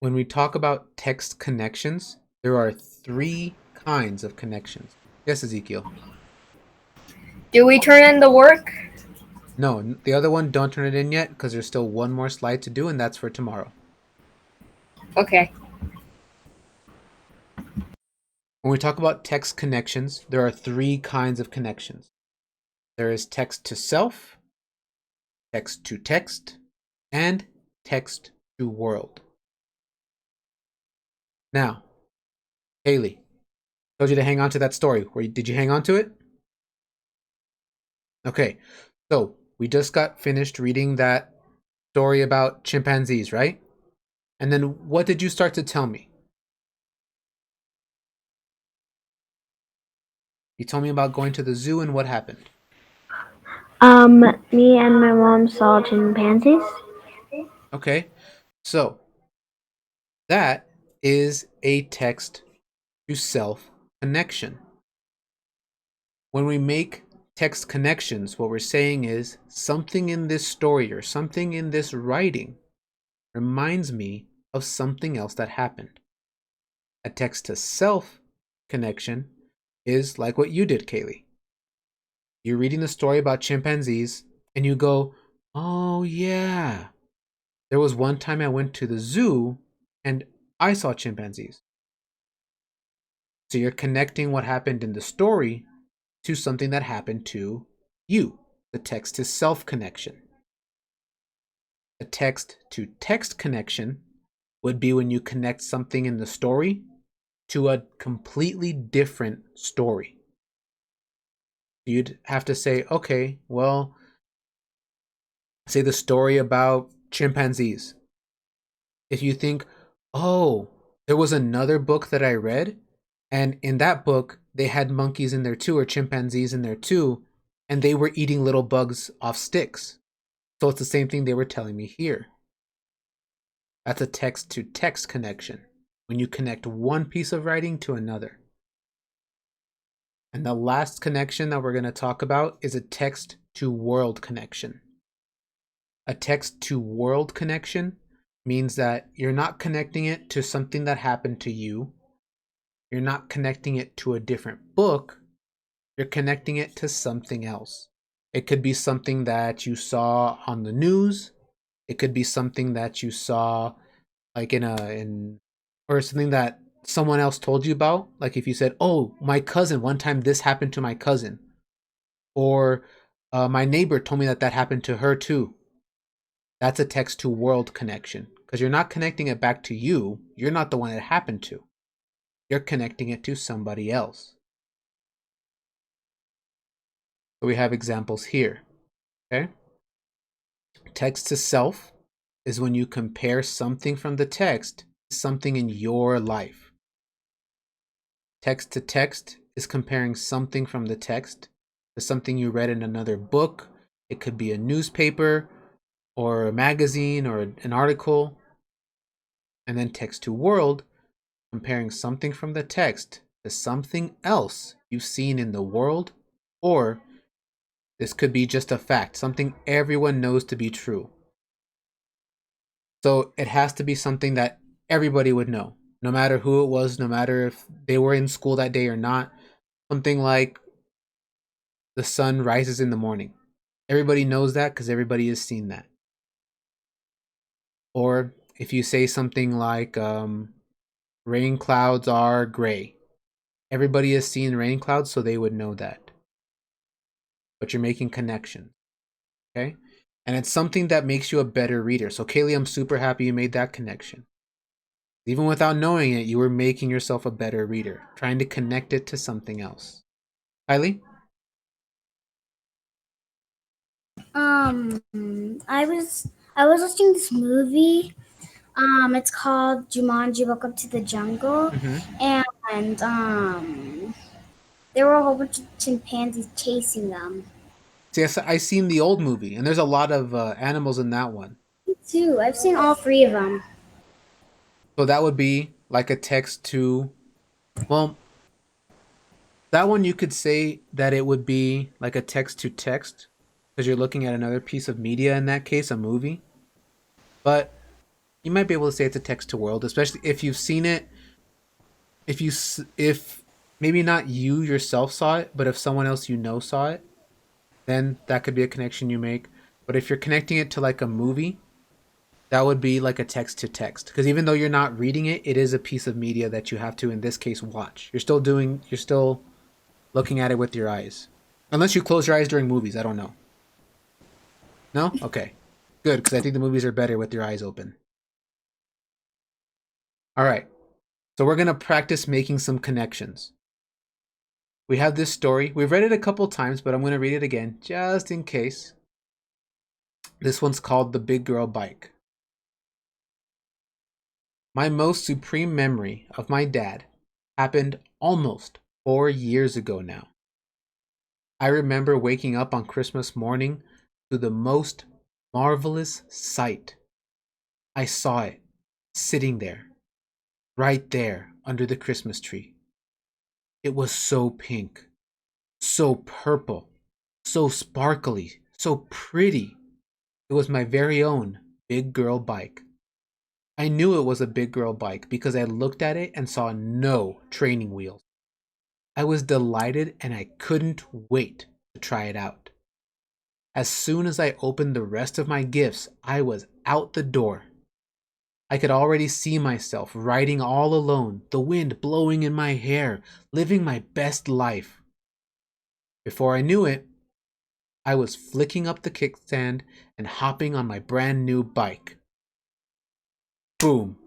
When we talk about text connections, there are three kinds of connections. Yes, Ezekiel. Do we turn in the work? No, the other one, don't turn it in yet because there's still one more slide to do, and that's for tomorrow. Okay. When we talk about text connections, there are three kinds of connections. There is text to self, text, and text to world. Now, Haley, told you to hang on to that story. Did you hang on to it? Okay, so we just got finished reading that story about chimpanzees, right? And then what did you start to tell me? You told me about going to the zoo and what happened. Me and my mom saw chimpanzees. Okay, so that is a text to self connection. When we make text connections, what we're saying is something in this story or something in this writing reminds me of something else that happened. A text to self connection is like what you did, Kaylee. You're reading the story about chimpanzees and you go, oh yeah, there was one time I went to the zoo and I saw chimpanzees. So you're connecting what happened in the story to something that happened to you, the text to self connection. A text to text connection would be when you connect something in the story to a completely different story. You'd have to say, okay, well, say the story about chimpanzees. If you think, oh, there was another book that I read, and in that book, they had monkeys in there too, or chimpanzees in there too, and they were eating little bugs off sticks. So it's the same thing they were telling me here. That's a text to text connection, when you connect one piece of writing to another. And the last connection that we're going to talk about is a text to world connection. A text to world connection means that you're not connecting it to something that happened to you. You're not connecting it to a different book. You're connecting it to something else. It could be something that you saw on the news. It could be something that you saw like or something that someone else told you about. Like if you said, "Oh, my cousin, one time this happened to my cousin." Or my neighbor told me that that happened to her too. That's a text to world connection because you're not connecting it back to you. You're not the one it happened to. You're connecting it to somebody else. So we have examples here. Okay? Text to self is when you compare something from the text to something in your life. Text to text is comparing something from the text to something you read in another book. It could be a newspaper or a magazine or an article. And then text to world, comparing something from the text to something else you've seen in the world, or this could be just a fact, something everyone knows to be true. So it has to be something that everybody would know, no matter who it was, no matter if they were in school that day or not. Something like the sun rises in the morning. Everybody knows that because everybody has seen that. Or if you say something like, rain clouds are gray. Everybody has seen rain clouds, so they would know that. But you're making connections, okay? And it's something that makes you a better reader. So, Kaylee, I'm super happy you made that connection. Even without knowing it, you were making yourself a better reader, trying to connect it to something else. Kylie? Um, I was watching this movie. It's called Jumanji: Welcome to the Jungle, Mm-hmm. and there were a whole bunch of chimpanzees chasing them. See, I seen the old movie, and there's a lot of animals in that one. Me too. I've seen all three of them. So that would be like a text to, well, that one you could say that it would be like a text to text because you're looking at another piece of media in that case, a movie. But You might be able to say it's a text to world, especially if you've seen it. If maybe not you yourself saw it, but if someone else you know saw it, then that could be a connection you make. But if you're connecting it to like a movie, that would be like a text to text. Because even though you're not reading it, it is a piece of media that you have to, in this case, watch. You're still looking at it with your eyes. Unless you close your eyes during movies, I don't know. No? Okay. Good, because I think the movies are better with your eyes open. All right. So we're going to practice making some connections. We have this story. We've read it a couple times, but I'm going to read it again just in case. This one's called The Big Girl Bike. My most supreme memory of my dad happened almost 4 years ago now. I remember waking up on Christmas morning to the most marvelous sight. I saw it sitting there, right there under the Christmas tree. It was so pink, so purple, so sparkly, so pretty. It was my very own big girl bike. I knew it was a big girl bike because I looked at it and saw no training wheels. I was delighted and I couldn't wait to try it out. As soon as I opened the rest of my gifts, I was out the door. I could already see myself riding all alone, the wind blowing in my hair, living my best life. Before I knew it, I was flicking up the kickstand and hopping on my brand new bike. Boom!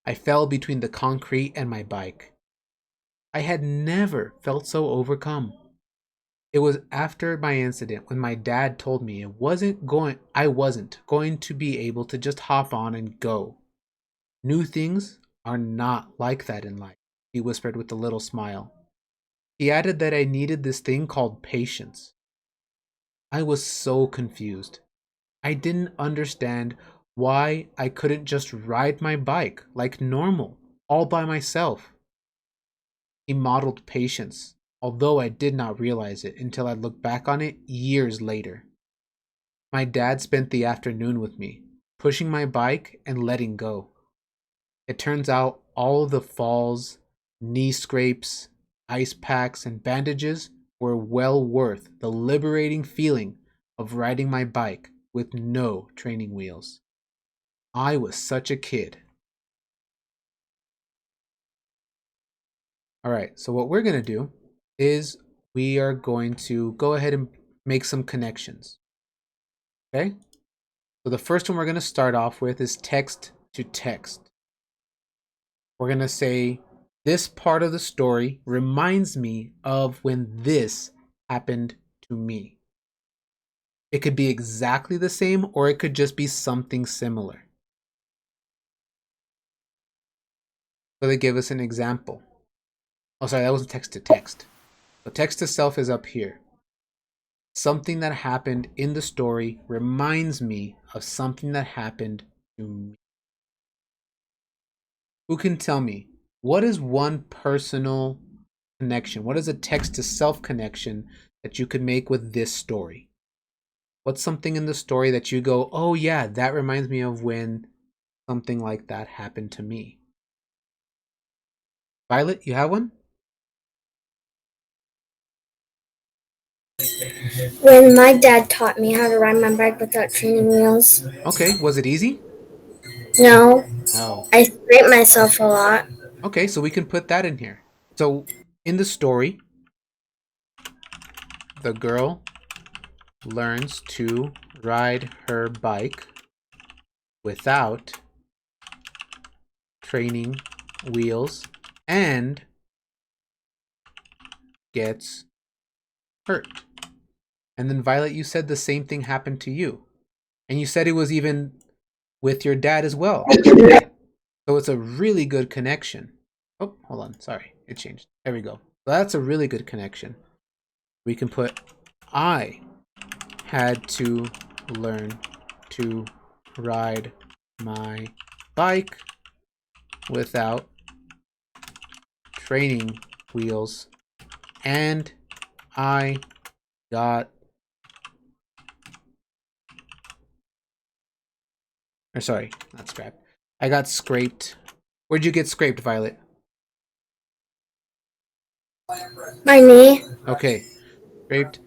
I fell between the concrete and my bike. I had never felt so overcome. It was after my incident when my dad told me I wasn't going to be able to just hop on and go. New things are not like that in life, he whispered with a little smile. He added that I needed this thing called patience. I was so confused. I didn't understand why I couldn't just ride my bike like normal, all by myself. He modeled patience, although I did not realize it until I looked back on it years later. My dad spent the afternoon with me, pushing my bike and letting go. It turns out all of the falls, knee scrapes, ice packs, and bandages were well worth the liberating feeling of riding my bike with no training wheels. I was such a kid. All right, so what we're going to do is we are going to go ahead and make some connections. Okay? So the first one we're going to start off with is text to text. We're going to say, this part of the story reminds me of when this happened to me. It could be exactly the same, or it could just be something similar. So they give us an example. Oh, sorry, that wasn't text to text. So text to self is up here. Something that happened in the story reminds me of something that happened to me. Who can tell me, what is one personal connection? What is a text to self connection that you could make with this story? What's something in the story that you go, oh yeah, that reminds me of when something like that happened to me? Violet, you have one? When my dad taught me how to ride my bike without training wheels. Okay, was it easy? No, No. I scraped myself a lot. Okay, so we can put that in here. So in the story, the girl learns to ride her bike without training wheels and gets hurt. And then Violet, you said the same thing happened to you. And you said it was even with your dad as well. So it's a really good connection. Oh, hold on. Sorry, it changed. There we go. So that's a really good connection. We can put, I had to learn to ride my bike without training wheels, and I got, or sorry, not scrapped. I got scraped. Where'd you get scraped, Violet? My knee. Okay. Scraped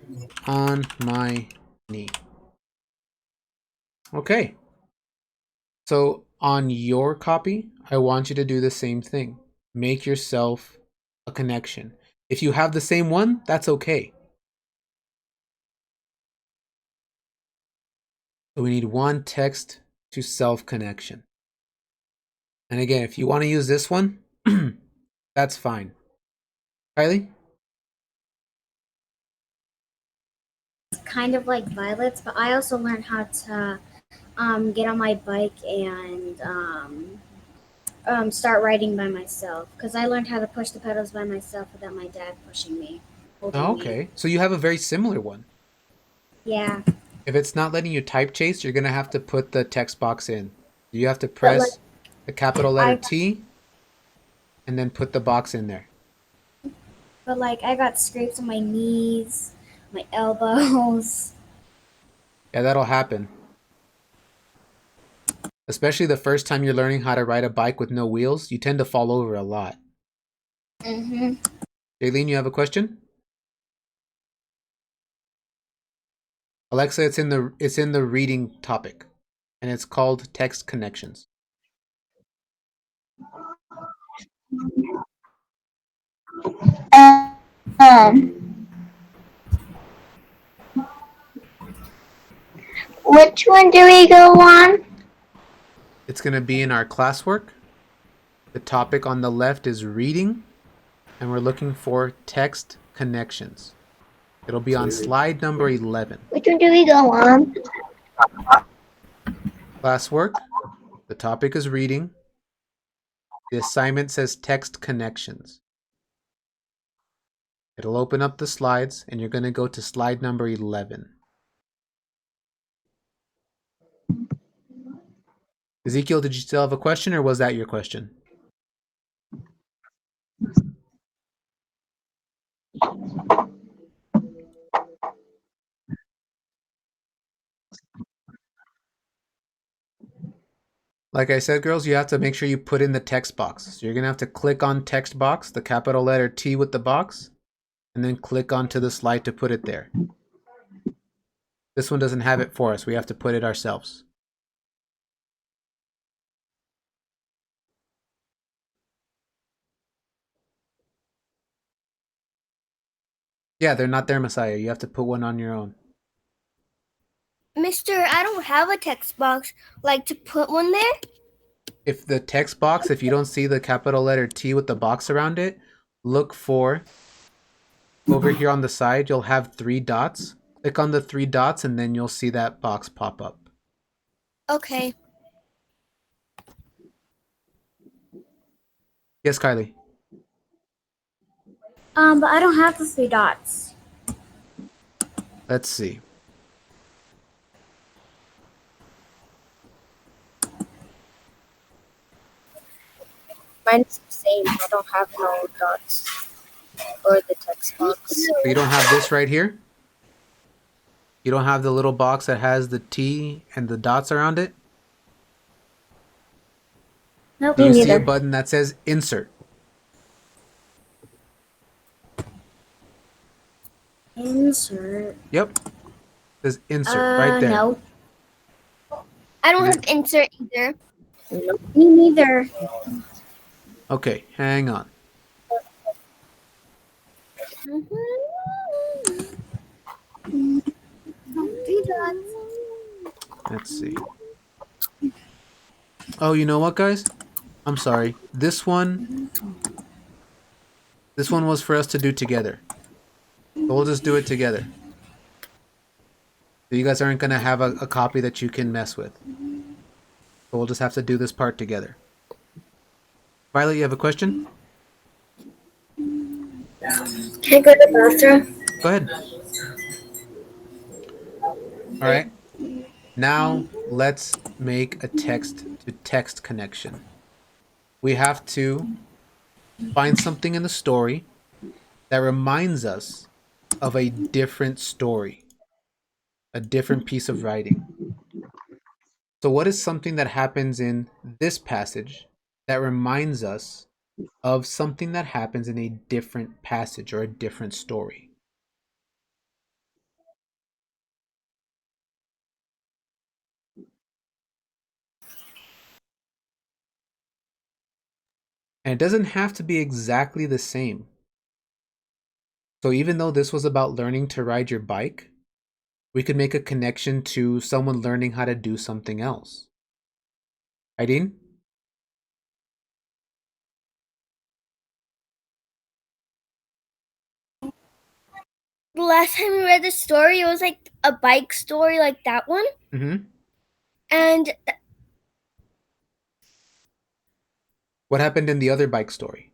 on my knee. Okay. So on your copy, I want you to do the same thing. Make yourself a connection. If you have the same one, that's okay. So we need one text to self connection. And again, if you want to use this one, that's fine. Kylie? It's kind of like Violet's, but I also learned how to get on my bike and start riding by myself. Because I learned how to push the pedals by myself without my dad pushing me, holding Oh, me. okay. So you have a very similar one. Yeah. If it's not letting you type chase, you're going to have to put the text box in. You have to But press the capital letter I- T and then put the box in there. But like I got scrapes on my knees, my elbows. Yeah, that'll happen. Especially the first time you're learning how to ride a bike with no wheels, you tend to fall over a lot. Mm-hmm. Jaylene, you have a question? Alexa, it's in the reading topic, and it's called text connections. Which one do we go on? It's going to be in our classwork. The topic on the left is reading, and we're looking for text connections. It'll be on slide number 11. Which one do we go on? Classwork. The topic is reading. The assignment says text connections. It'll open up the slides, and you're going to go to slide number 11. Ezekiel, did you still have a question, or was that your question? Like I said, girls, you have to make sure you put in the text box. So you're going to have to click on text box, the capital letter T with the box, and then click onto the slide to put it there. This one doesn't have it for us. We have to put it ourselves. Yeah, they're not there, Messiah. You have to put one on your own. Mister, I don't have a text box. Like to put one there? If the text box, if you don't see the capital letter T with the box around it, look for, over here on the side, you'll have 3 dots. Click on the 3 dots and then you'll see that box pop up. Okay. Yes, Kylie. But I don't have the 3 dots. Let's see. Mine's the same. I don't have no dots or the text box. So you don't have this right here? You don't have the little box that has the T and the dots around it? Nope. Do you see a neither. button that says insert? Insert. Yep. It says insert right there. No. I don't have insert either. Me neither. Okay, hang on. Three dots. Let's see. Oh, you know what, guys? I'm sorry. This one was for us to do together. So we'll just do it together. So you guys aren't going to have a copy that you can mess with. So we'll just have to do this part together. Violet, you have a question? Can I go to the bathroom? Go ahead. All right. Now let's make a text-to-text connection. We have to find something in the story that reminds us of a different story, a different piece of writing. So what is something that happens in this passage that reminds us of something that happens in a different passage or a different story? And it doesn't have to be exactly the same. So even though this was about learning to ride your bike, we could make a connection to someone learning how to do something else. Aideen? The last time we read the story, it was like a bike story, like that one. Mm-hmm. And What happened in the other bike story?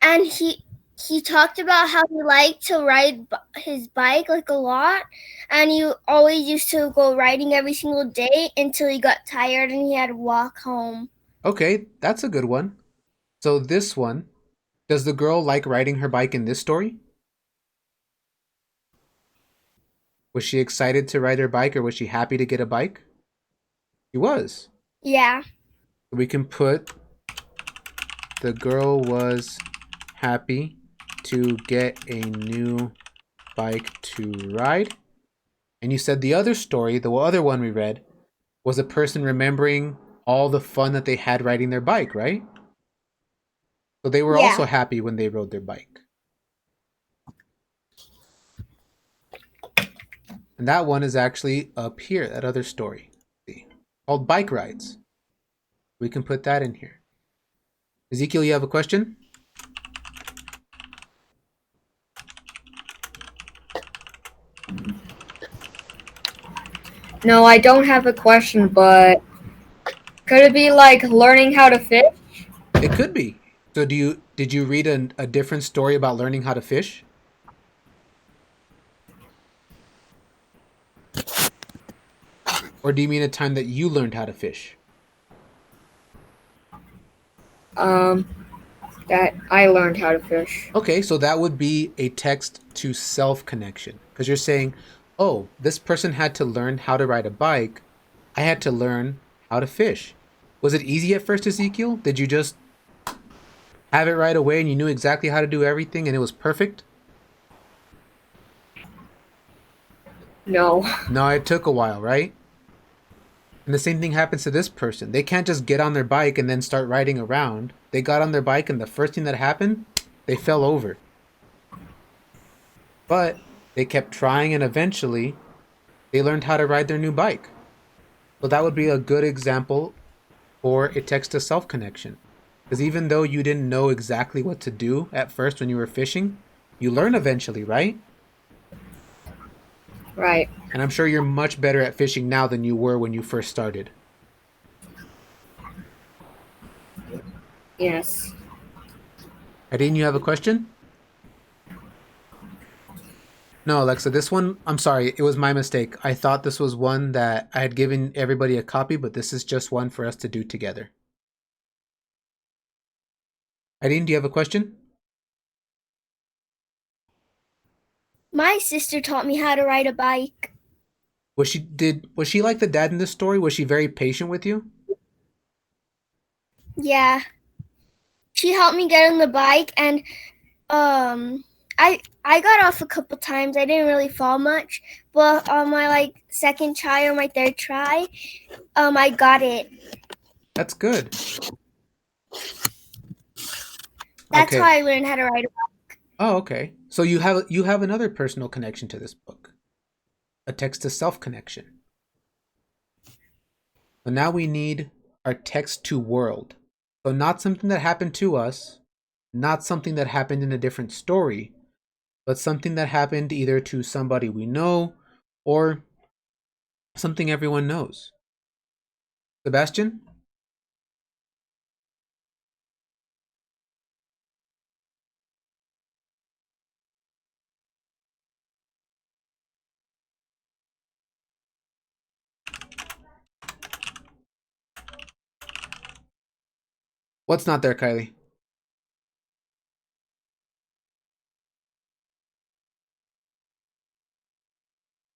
and he talked about how he liked to ride his bike like a lot, and he always used to go riding every single day until he got tired and he had to walk home. Okay, that's a good one. So this one, does the girl like riding her bike in this story? Was she excited to ride her bike, or was she happy to get a bike? She was. Yeah. We can put the girl was happy to get a new bike to ride. And you said the other story, the other one we read, was a person remembering all the fun that they had riding their bike, right? So they were Yeah. also happy when they rode their bike. And that one is actually up here, that other story. See, called Bike Rides. We can put that in here. Ezekiel, you have a question? No, I don't have a question, but could it be like learning how to fish? It could be. So did you read a different story about learning how to fish? Or do you mean a time that you learned how to fish? That I learned how to fish. Okay, so that would be a text to self connection. Because you're saying, oh, this person had to learn how to ride a bike. I had to learn how to fish. Was it easy at first, Ezekiel? Did you just have it right away and you knew exactly how to do everything and it was perfect? No. No, it took a while, right? And the same thing happens to this person. They can't just get on their bike and then start riding around. They got on their bike and the first thing that happened, they fell over. But they kept trying and eventually they learned how to ride their new bike. So that would be a good example for a text to self connection. Because even though you didn't know exactly what to do at first when you were fishing, you learn eventually, right? Right. And I'm sure you're much better at fishing now than you were when you first started. Yes. Aideen, you have a question? No, Alexa, this one, I'm sorry, it was my mistake. I thought this was one that I had given everybody a copy, but this is just one for us to do together. Aideen, do you have a question? My sister taught me how to ride a bike. Was she like the dad in this story? Was she very patient with you? Yeah. She helped me get on the bike, and I got off a couple times. I didn't really fall much, but on my second try or my third try, I got it. That's good. That's Okay. how I learned how to ride a bike. Oh, okay. So you have another personal connection to this book. A text to self connection. So now we need our text to world. So not something that happened to us, not something that happened in a different story, but something that happened either to somebody we know or something everyone knows. Sebastian? What's not there, Kylie?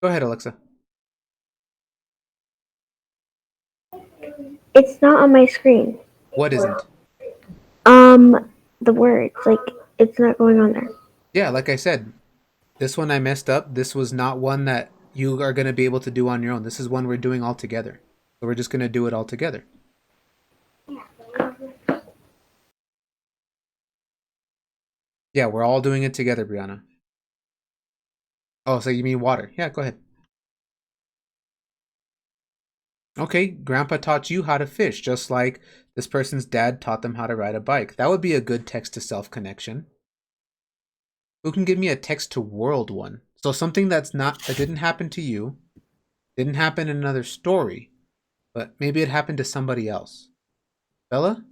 Go ahead, Alexa. It's not on my screen. What isn't? The words, like, it's not going on there. Yeah, like I said, this one I messed up. This was not one that you are going to be able to do on your own. This is one we're doing all together. So we're just going to do it all together. Yeah, we're all doing it together, Brianna. Oh, so you mean water. Yeah, go ahead. Okay, Grandpa taught you how to fish, just like this person's dad taught them how to ride a bike. That would be a good text-to-self connection. Who can give me a text-to-world one? So something that didn't happen to you, didn't happen in another story, but maybe it happened to somebody else. Bella?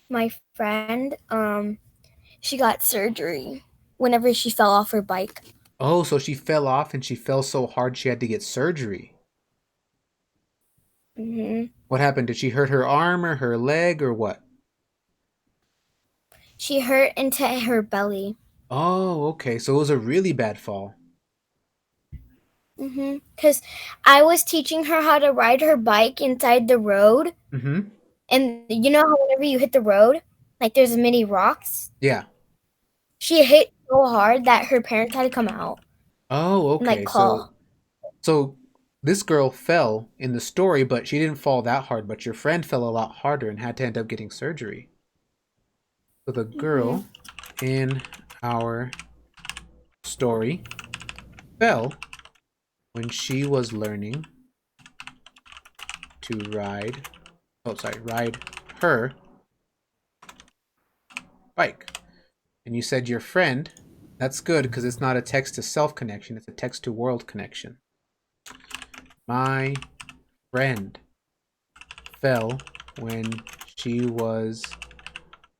My friend, she got surgery whenever she fell off her bike. Oh, so she fell off and she fell so hard she had to get surgery. What happened? Did she hurt her arm or her leg or what? She hurt into her belly. Oh, okay. So it was a really bad fall. Because I was teaching her how to ride her bike inside the road. Mm-hmm. And you know how whenever you hit the road, like there's many rocks? Yeah. She hit so hard that her parents had to come out Oh, and okay. like call. So this girl fell in the story, but she didn't fall that hard. But your friend fell a lot harder and had to end up getting surgery. So the girl in our story fell when she was learning to ride her bike. And you said your friend, that's good because it's not a text to self connection, it's a text to world connection. My friend fell when she was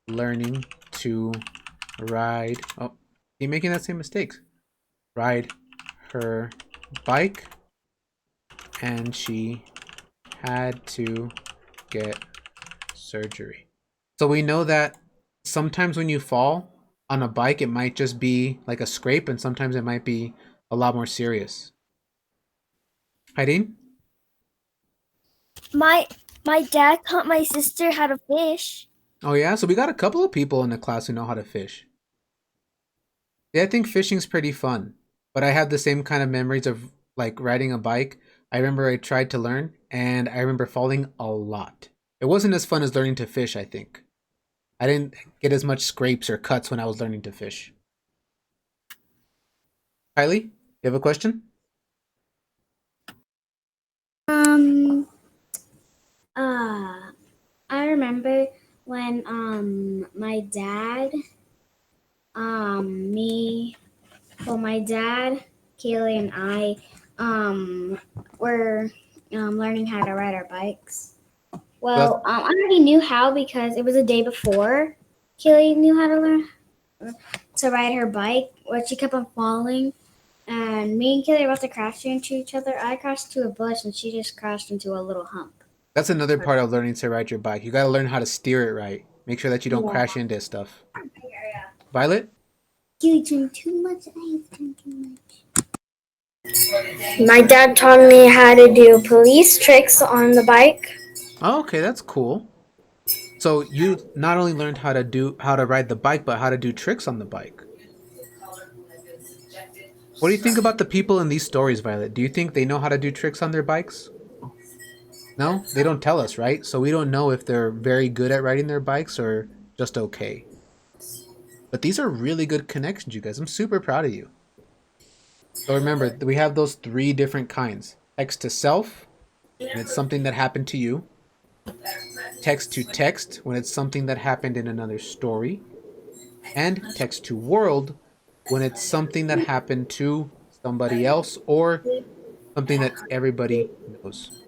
learning to ride. Oh, keep making that same mistakes. Ride her bike, and she had to get surgery. So we know that sometimes when you fall on a bike, it might just be like a scrape, and sometimes it might be a lot more serious. Heideen? My dad taught my sister how to fish. Oh yeah, so we got a couple of people in the class who know how to fish. Yeah, I think fishing's pretty fun, but I have the same kind of memories of like riding a bike. I remember I tried to learn, and I remember falling a lot. It wasn't as fun as learning to fish, I think. I didn't get as much scrapes or cuts when I was learning to fish. Kylie, you have a question? I remember when my dad my dad, Kaylee, and I were learning how to ride our bikes. Well, I already knew how because it was a day before Kaylee knew how to learn to ride her bike, but she kept on falling. And me and Kaylee were about to crash into each other. I crashed into a bush, and she just crashed into a little hump. That's another part of learning to ride your bike. You got to learn how to steer it right. Make sure that you don't crash into stuff. Violet? You drink too much. I drink too much. My dad taught me how to do police tricks on the bike. Oh, okay, that's cool. So you not only learned how to ride the bike, but how to do tricks on the bike. What do you think about the people in these stories, Violet? Do you think they know how to do tricks on their bikes? No? They don't tell us, right? So we don't know if they're very good at riding their bikes or just okay. But these are really good connections, you guys. I'm super proud of you. So remember, we have those 3 different kinds. Text to self, when it's something that happened to you. Text to text, when it's something that happened in another story. And text to world, when it's something that happened to somebody else or something that everybody knows.